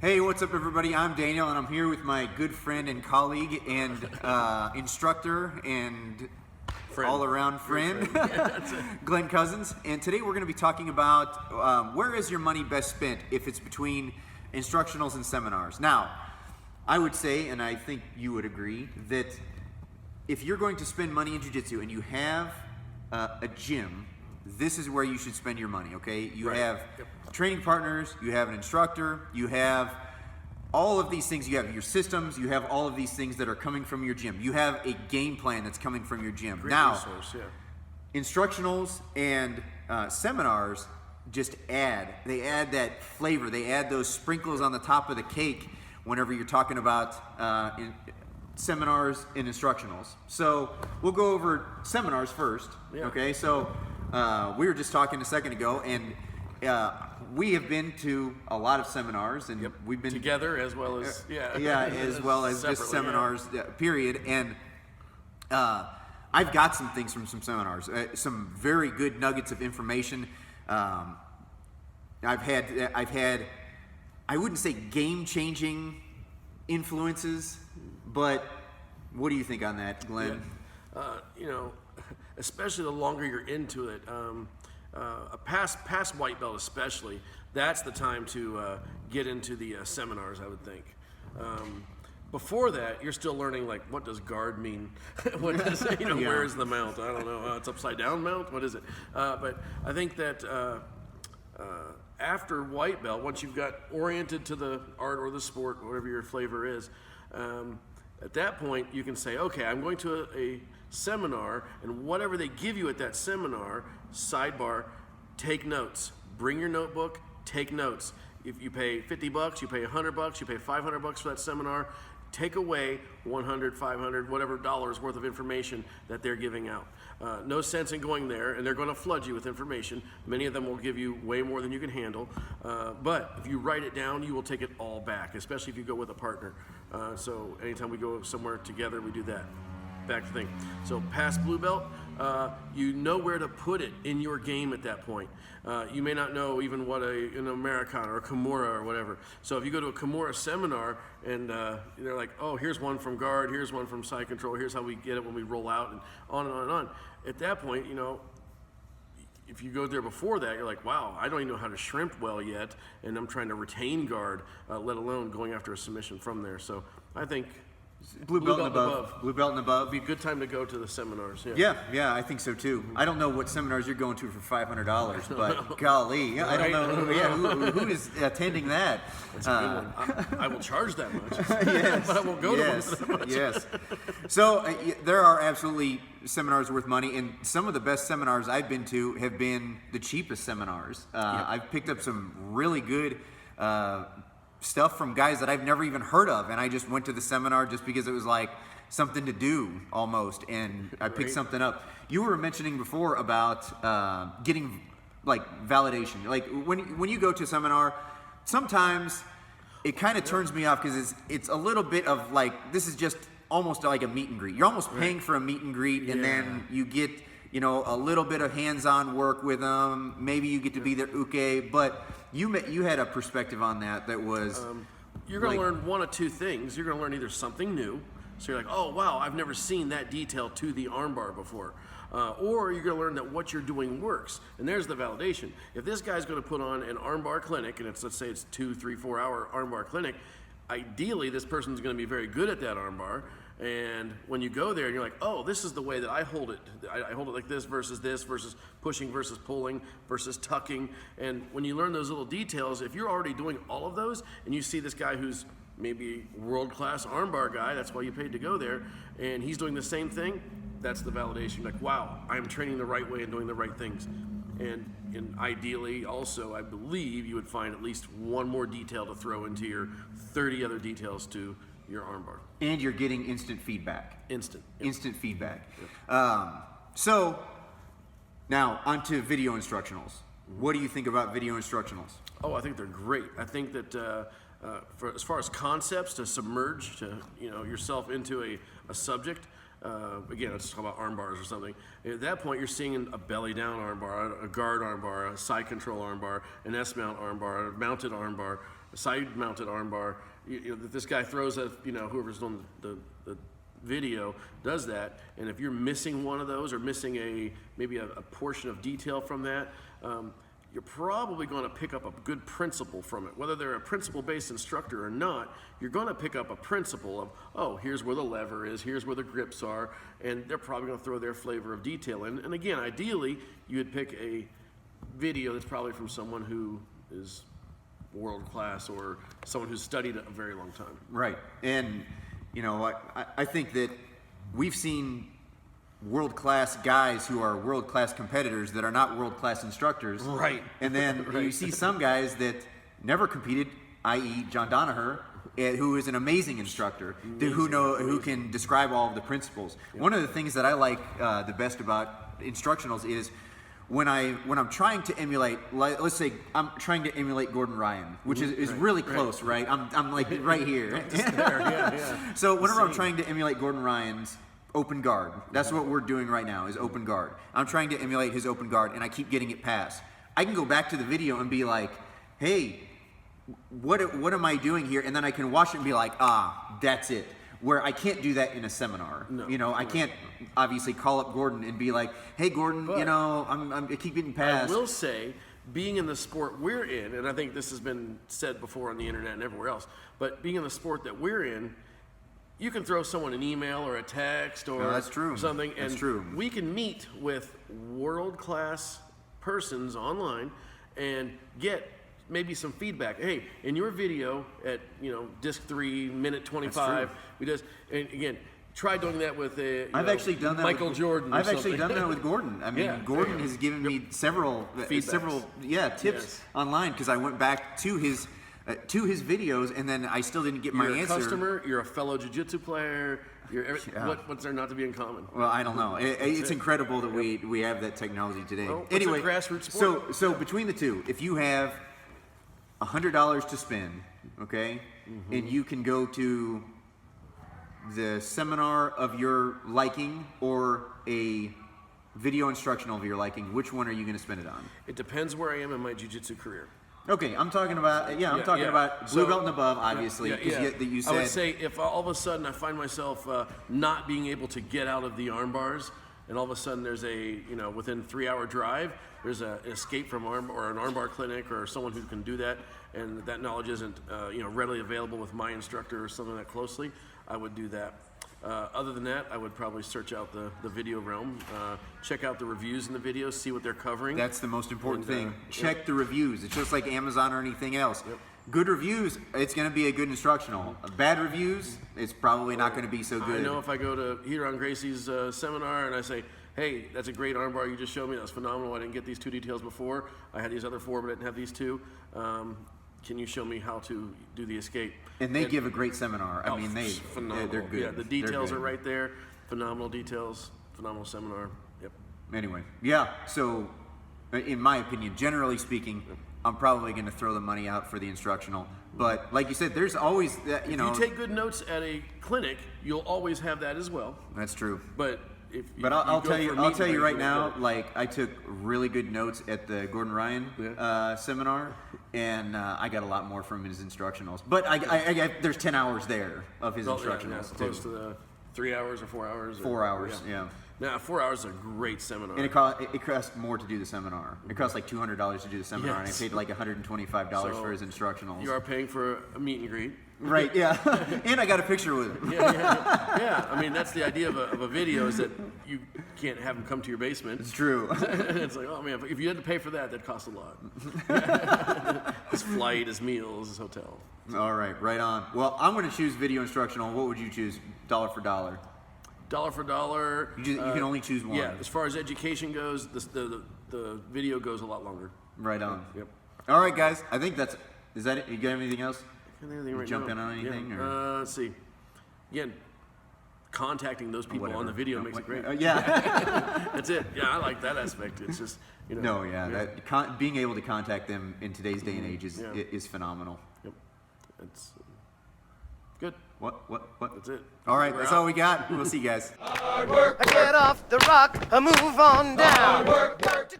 Hey, what's up everybody? I'm Daniel and I'm here with my good friend and colleague and instructor and all-around friend, Glenn Cousins. And today we're going to be talking about where is your money best spent if it's between instructionals and seminars. Now, I would say, and I think you would agree, that if you're going to spend money in jiu-jitsu and you have a gym, this is where you should spend your money, okay? You have training partners, you have an instructor, you have all of these things, you have your systems, you have all of these things that are coming from your gym. You have a game plan that's coming from your gym. Great now, resource, yeah. Instructionals and seminars just they add that flavor, they add those sprinkles on the top of the cake whenever you're talking about seminars and instructionals. So we'll go over seminars first, okay? So we were just talking a second ago, and we have been to a lot of seminars, and we've been together as well as as well as just seminars, period. And I've got some things from some seminars, some very good nuggets of information. I've had I wouldn't say game-changing influences, but what do you think on that, Glenn? You know, especially the longer you're into it, a past white belt especially, that's the time to get into the seminars, I would think. Before that, you're still learning, like, what does guard mean? What does, where is the mount? I don't know. It's upside down mount? What is it? But I think that after white belt, once you've got oriented to the art or the sport, whatever your flavor is, at that point, you can say, okay, I'm going to a seminar, and whatever they give you at that seminar, sidebar, take notes. Bring your notebook, take notes. If you pay $50, you pay $100, you pay $500 for that seminar, take away $100, $500, whatever dollars worth of information that they're giving out. No sense in going there, and they're going to flood you with information. Many of them will give you way more than you can handle. But if you write it down, you will take it all back, especially if you go with a partner. So anytime we go somewhere together, we do that. Back to the thing. So past blue belt, you know where to put it in your game at that point. You may not know even what an Americana or a Kimura or whatever. So if you go to a Kimura seminar and they're like, oh, here's one from guard, here's one from side control, here's how we get it when we roll out, and on and on and on. At that point, if you go there before that, you're like, wow, I don't even know how to shrimp well yet, and I'm trying to retain guard, let alone going after a submission from there. So I think Blue belt and above. Blue belt and above. Be a good time to go to the seminars. Yeah, I think so too. I don't know what seminars you're going to for $500, but golly, I don't know. Who is attending that? That's a good one. I will charge that much. Yes, but I won't go to one that much. Yes. So there are absolutely seminars worth money, and some of the best seminars I've been to have been the cheapest seminars. I've picked up some really good stuff from guys that I've never even heard of, and I just went to the seminar just because it was like something to do almost, and I picked something up. You were mentioning before about getting like validation. Like when you go to a seminar, sometimes it kind of turns me off because it's a little bit of like, this is just almost like a meet and greet. You're almost paying for a meet and greet, and then you get a little bit of hands-on work with them. Maybe you get to be their uke, but you had a perspective on that was... you're going to learn one of two things. You're going to learn either something new, so you're like, oh, wow, I've never seen that detail to the armbar before. Or you're going to learn that what you're doing works. And there's the validation. If this guy's going to put on an armbar clinic, and let's say it's 2, 3, 4 hour armbar clinic, ideally this person's going to be very good at that armbar. And when you go there and you're like, oh, this is the way that I hold it. I hold it like this versus pushing versus pulling versus tucking. And when you learn those little details, if you're already doing all of those and you see this guy who's maybe world-class armbar guy, that's why you paid to go there, and he's doing the same thing, that's the validation. Like, wow, I'm training the right way and doing the right things. And ideally also, I believe you would find at least one more detail to throw into your 30 other details to your armbar. And you're getting instant feedback. Instant feedback. Yep. So now onto video instructionals. What do you think about video instructionals? Oh, I think they're great. I think that as far as concepts to submerge yourself into a subject, Again, let's talk about arm bars or something. At that point, you're seeing a belly down arm bar, a guard arm bar, a side control arm bar, an S-mount arm bar, a mounted arm bar. side-mounted armbar. If this guy throws whoever's doing the video does that, and if you're missing one of those or missing maybe a portion of detail from that, you're probably going to pick up a good principle from it. Whether they're a principle-based instructor or not, you're going to pick up a principle of, oh, here's where the lever is, here's where the grips are, and they're probably going to throw their flavor of detail in. And again, ideally, you would pick a video that's probably from someone who is world-class or someone who's studied a very long time. Right. And, I think that we've seen world-class guys who are world-class competitors that are not world-class instructors. Right. And then you see some guys that never competed, i.e. John Danaher, who is an amazing instructor, who can describe all of the principles. Yep. One of the things that I like the best about Instructionals is when I'm trying to emulate, let's say I'm trying to emulate Gordon Ryan, which is really close, right? I'm like right here. Just there, yeah. So whenever I'm trying to emulate Gordon Ryan's open guard, that's what we're doing right now, is open guard. I'm trying to emulate his open guard, and I keep getting it passed. I can go back to the video and be like, hey, what am I doing here? And then I can watch it and be like, that's it. Where I can't do that in a seminar. No, I can't obviously call up Gordon and be like, hey, Gordon, but, I keep getting passed. I will say, being in the sport we're in, and I think this has been said before on the internet and everywhere else, but being in the sport that we're in, you can throw someone an email or a text or that's true. Something, and that's true. We can meet with world-class persons online and get maybe some feedback. Hey, in your video at disc 3, minute 25, we just, and again, try doing that with I've actually done that Michael Jordan. I've actually done that with Gordon. I mean, Gordon has given me several tips online because I went back to his videos and then I still didn't get my answer. You're a customer. You're a fellow jiu-jitsu player. What's there not to be in common? Well, I don't know. It's incredible that we have that technology today. Well, anyway, it's a grassroots sport. So between the two, if you have $100 to spend, okay, and you can go to the seminar of your liking or a video instructional of your liking, which one are you going to spend it on? It depends where I am in my jiu-jitsu career. Okay, I'm talking about about blue belt and above, obviously. You said, I would say if all of a sudden I find myself not being able to get out of the arm bars, and all of a sudden there's within 3-hour drive, there's an escape from an armbar clinic or someone who can do that, and that knowledge isn't readily available with my instructor or something that closely, I would do that. Other than that, I would probably search out the video realm, check out the reviews in the videos, see what they're covering. That's the most important thing. Check the reviews. It's just like Amazon or anything else. Yep. Good reviews, it's going to be a good instructional. Bad reviews, it's probably not going to be so good. I know if I go to Hiron Gracie's seminar and I say, hey, that's a great armbar you just showed me, that's phenomenal, I didn't get these 2 details before, I had these other 4 but I didn't have these 2. Can you show me how to do the escape? And they give a great seminar. I mean, they're good. Yeah, the details are right there. Phenomenal details. Phenomenal seminar. Yep. Anyway, so in my opinion, generally speaking, I'm probably going to throw the money out for the instructional. But like you said, there's always that, If you take good notes at a clinic, you'll always have that as well. That's true. But I'll tell you right now, like I took really good notes at the Gordon Ryan seminar, and I got a lot more from his instructionals. But there's 10 hours there of his instructionals. Close to the 3 hours or 4 hours. 4 hours, yeah. Now, 4 hours is a great seminar. And it cost more to do the seminar. It cost like $200 to do the seminar, and I paid like $125 for his instructionals. You are paying for a meet and greet. Right, yeah. And I got a picture with him. Yeah. I mean, that's the idea of a video is that you can't have him come to your basement. It's true. It's like, oh man, if you had to pay for that, that'd cost a lot. His flight, his meals, his hotel. All right, right on. Well, I'm going to choose video instructional. What would you choose, dollar for dollar? Dollar for dollar. You can only choose one. Yeah, as far as education goes, the video goes a lot longer. Right on. Yep. All right, guys. I think is that it? You got anything else? Right jump in on anything? Yeah. Or? Let's see. Again, contacting those people on the video makes it great. Yeah. That's it. Yeah, I like that aspect. It's just, being able to contact them in today's day and age is phenomenal. Yep. It's good. What? That's it. All right, that's all we got. We'll see you guys. Hard work. Get off the rock, move on down. Hard work.